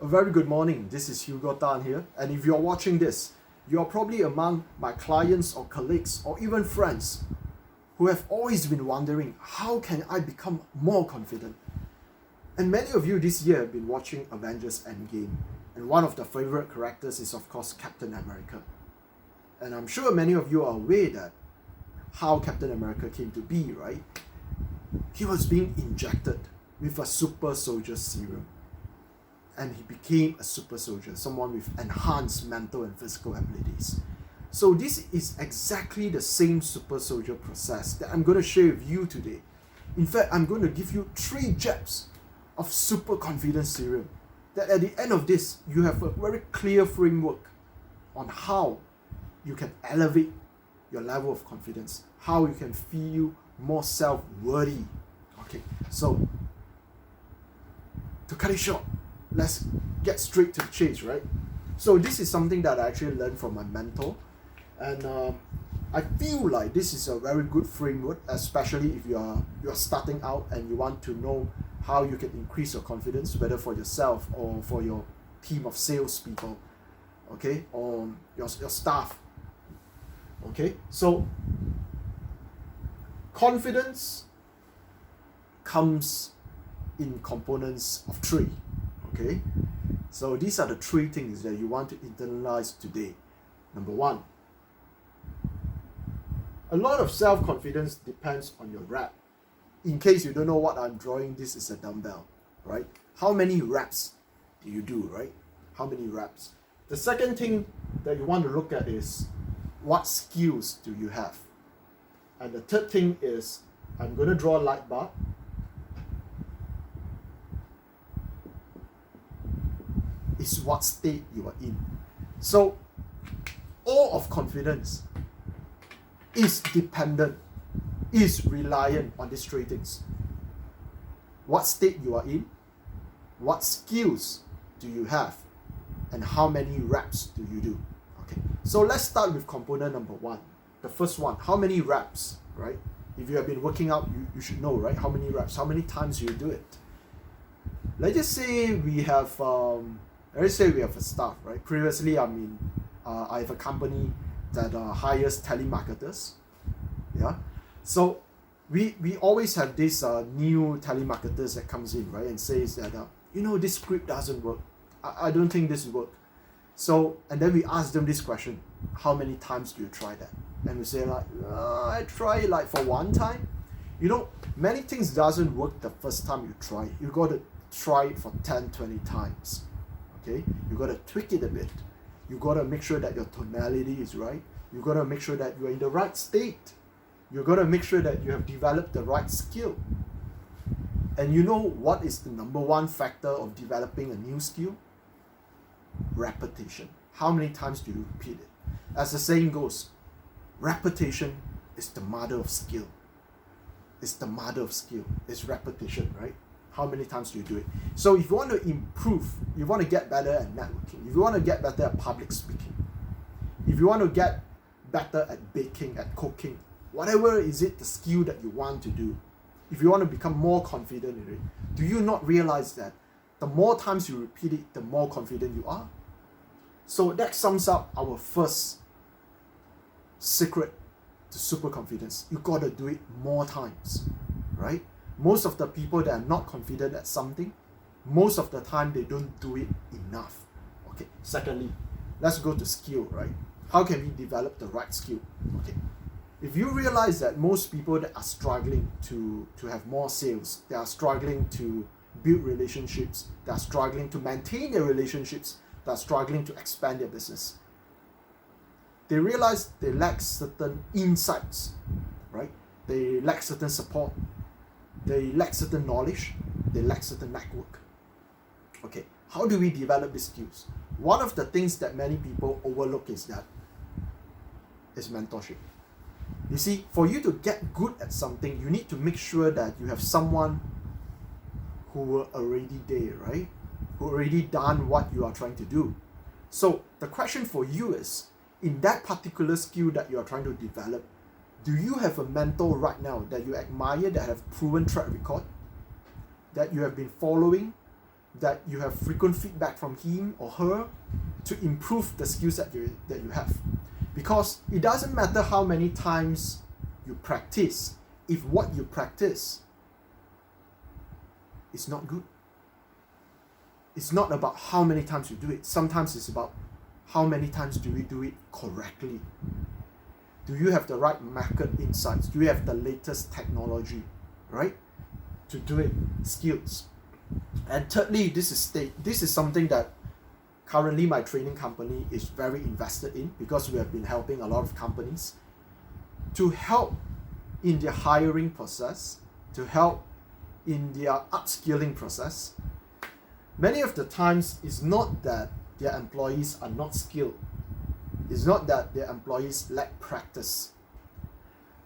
A very good morning. This is Hugo here, and if you're watching this, you're probably among my clients or colleagues or even friends who have always been wondering, how can I become more confident? And many of you this year have been watching Avengers Endgame, and one of the favorite characters is of course Captain America. And I'm sure many of you are aware that how Captain America came to be, right? He was being injected with a super soldier serum. And he became a super soldier, someone with enhanced mental and physical abilities. So this is exactly the same super soldier process that I'm going to share with you today. In fact, I'm going to give you 3 jabs of super confidence serum that at the end of this, you have a very clear framework on how you can elevate your level of confidence, how you can feel more self-worthy. Okay, so to cut it short, let's get straight to the chase, right? So this is something that I actually learned from my mentor, and I feel like this is a very good framework, especially if you're starting out and you want to know how you can increase your confidence, whether for yourself or for your team of salespeople, okay, or your staff. Okay, so confidence comes in components of 3. Okay, so these are the 3 things that you want to internalize today. Number 1, a lot of self-confidence depends on your rep. In case you don't know what I'm drawing, this is a dumbbell, right? How many reps do you do, right? How many reps? The second thing that you want to look at is what skills do you have? And the third thing is, I'm going to draw a light bar. Is what state you are in. So all of confidence is dependent, is reliant on these 3 things. What state you are in, what skills do you have, and how many reps do you do. Okay, so let's start with component number 1. The first one, how many reps, right? If you have been working out, you should know, right? How many reps, how many times you do it. Let's just say we have let's say we have a staff, right? Previously, I have a company that hires telemarketers. Yeah, so we always have this new telemarketers that comes in, right, and says that this script doesn't work. I don't think this will work. So and then we ask them this question: how many times do you try that? And we say like, I try it like for 1 time. Many things doesn't work the first time you try. You got to try it for 10, 20 times. Okay, you got to tweak it a bit. You got to make sure that your tonality is right. You got to make sure that you're in the right state. You got to make sure that you have developed the right skill. And you know what is the number 1 factor of developing a new skill? Repetition. How many times do you repeat it? As the saying goes, repetition is the mother of skill. It's the mother of skill. It's repetition, right? How many times do you do it? So if you want to improve, you want to get better at networking, if you want to get better at public speaking, if you want to get better at baking, at cooking, whatever is it, the skill that you want to do, if you want to become more confident in it, do you not realize that the more times you repeat it, the more confident you are? So that sums up our first secret to super confidence. You got to do it more times, right? Most of the people that are not confident at something, most of the time they don't do it enough. Okay, secondly, let's go to skill, right? How can we develop the right skill? Okay, if you realize that most people that are struggling to have more sales, they are struggling to build relationships, they are struggling to maintain their relationships, they are struggling to expand their business, they realize they lack certain insights, right? They lack certain support, they lack certain knowledge, they lack certain network. Okay, how do we develop these skills? One of the things that many people overlook is mentorship. You see, for you to get good at something, you need to make sure that you have someone who were already there, right? Who already done what you are trying to do. So the question for you is, in that particular skill that you are trying to develop, do you have a mentor right now that you admire, that have proven track record, that you have been following, that you have frequent feedback from him or her to improve the skills that you have. Because it doesn't matter how many times you practice, if what you practice is not good. It's not about how many times you do it. Sometimes it's about how many times do we do it correctly. Do you have the right market insights? Do you have the latest technology, right, to do it? Skills. And thirdly, this is something that currently my training company is very invested in, because we have been helping a lot of companies to help in their hiring process, to help in their upskilling process. Many of the times, it's not that their employees are not skilled. It's not that their employees lack practice.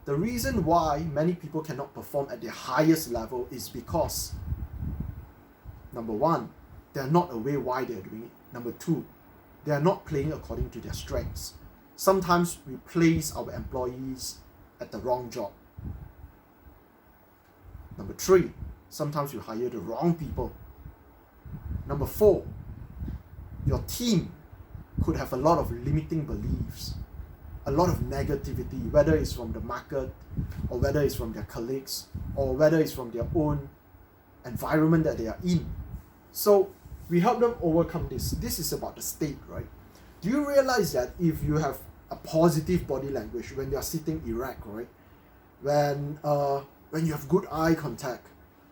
The reason why many people cannot perform at their highest level is because, number one, they're not aware why they're doing it. Number two, they are not playing according to their strengths. Sometimes we place our employees at the wrong job. Number three, sometimes you hire the wrong people. Number four, your team could have a lot of limiting beliefs, a lot of negativity, whether it's from the market, or whether it's from their colleagues, or whether it's from their own environment that they are in. So we help them overcome this. This is about the state, right? Do you realize that if you have a positive body language when you are sitting erect, right? When you have good eye contact,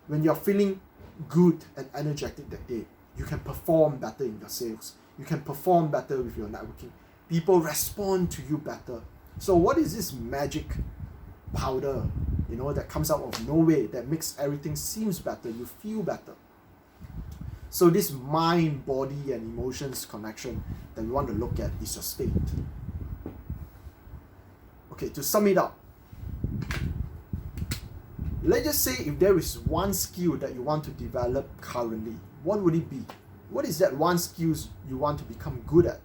when you're feeling good and energetic that day, you can perform better in your sales. You can perform better with your networking. People respond to you better. So what is this magic powder, that comes out of nowhere, that makes everything seems better, you feel better? So this mind, body, and emotions connection that we want to look at is your state. Okay, to sum it up, let's just say if there is one skill that you want to develop currently, what would it be? What is that one skill you want to become good at?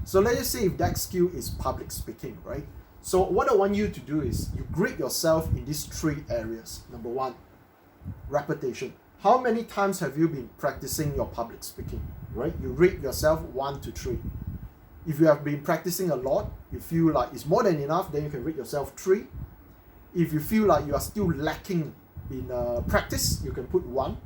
So let's just say if that skill is public speaking, right? So what I want you to do is you grade yourself in these three areas. Number one, repetition. How many times have you been practicing your public speaking, right? You rate yourself 1 to 3. If you have been practicing a lot, you feel like it's more than enough, then you can rate yourself 3. If you feel like you are still lacking in practice, you can put 1.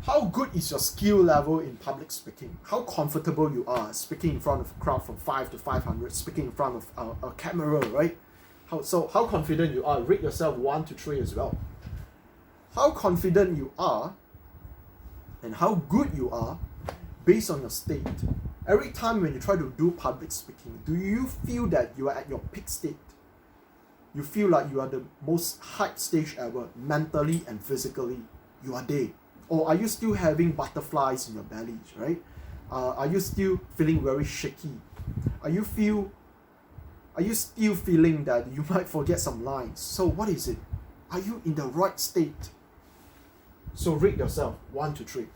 How good is your skill level in public speaking? How comfortable you are speaking in front of a crowd from 5 to 500, speaking in front of a camera, right? How confident you are? Rate yourself 1 to 3 as well. How confident you are and how good you are based on your state. Every time when you try to do public speaking, do you feel that you are at your peak state? You feel like you are the most hyped stage ever, mentally and physically. You are there. Or are you still having butterflies in your belly, right? Are you still feeling very shaky? Are you still feeling that you might forget some lines? So what is it? Are you in the right state? So rate yourself 1 to 3.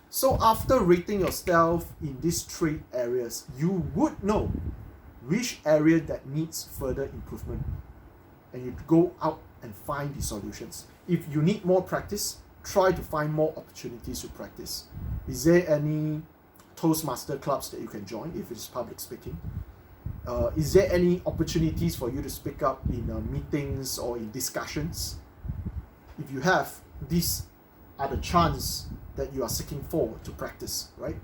So after rating yourself in these 3 areas, you would know which area that needs further improvement. And you go out and find the solutions. If you need more practice, try to find more opportunities to practice. Is there any Toastmaster clubs that you can join if it's public speaking? Is there any opportunities for you to speak up in meetings or in discussions? If you have, these are the chance that you are seeking for to practice, right?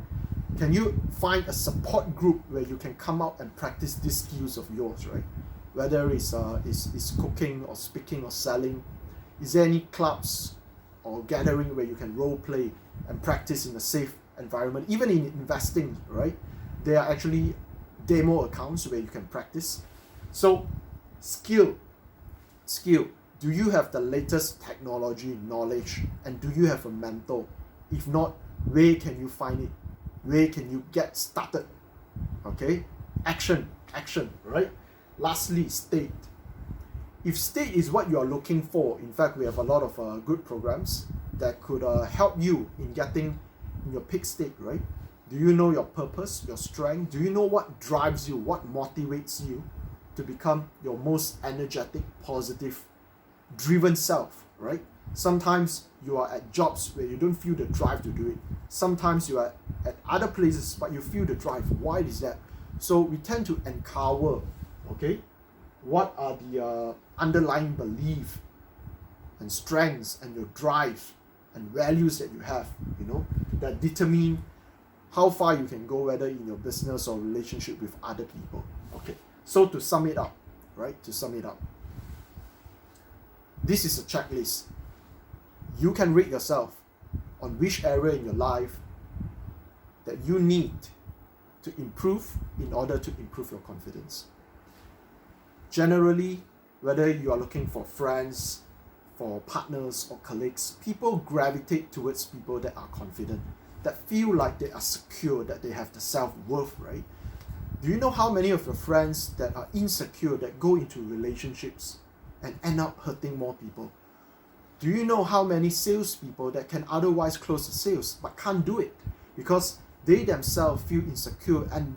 Can you find a support group where you can come out and practice these skills of yours, right? Whether it's cooking or speaking or selling. Is there any clubs or gathering where you can role play and practice in a safe environment? Even in investing, right? There are actually demo accounts where you can practice. So skill. Do you have the latest technology knowledge, and do you have a mentor? If not, where can you find it? Where can you get started? Okay, action, right? Lastly, state. If state is what you are looking for, in fact, we have a lot of good programs that could help you in getting in your peak state, right? Do you know your purpose, your strength? Do you know what drives you, what motivates you to become your most energetic, positive, driven self, right? Sometimes you are at jobs where you don't feel the drive to do it. Sometimes you are at other places but you feel the drive. Why is that? So we tend to uncover, okay, what are the underlying belief and strengths and your drive and values that you have, that determine how far you can go, whether in your business or relationship with other people. Okay, so to sum it up, this is a checklist. You can rate yourself on which area in your life that you need to improve in order to improve your confidence. Generally, whether you are looking for friends, for partners or colleagues, people gravitate towards people that are confident, that feel like they are secure, that they have the self-worth, right? Do you know how many of your friends that are insecure that go into relationships and end up hurting more people? Do you know how many salespeople that can otherwise close the sales but can't do it because they themselves feel insecure and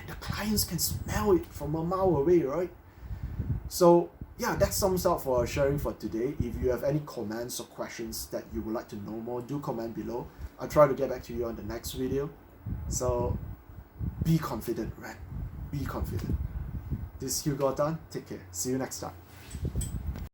the clients can smell it from a mile away, right? So yeah, that sums up for our sharing for today. If you have any comments or questions that you would like to know more, do comment below. I'll try to get back to you on the next video. So be confident, right? Be confident. This is Hugo. Take care. See you next time.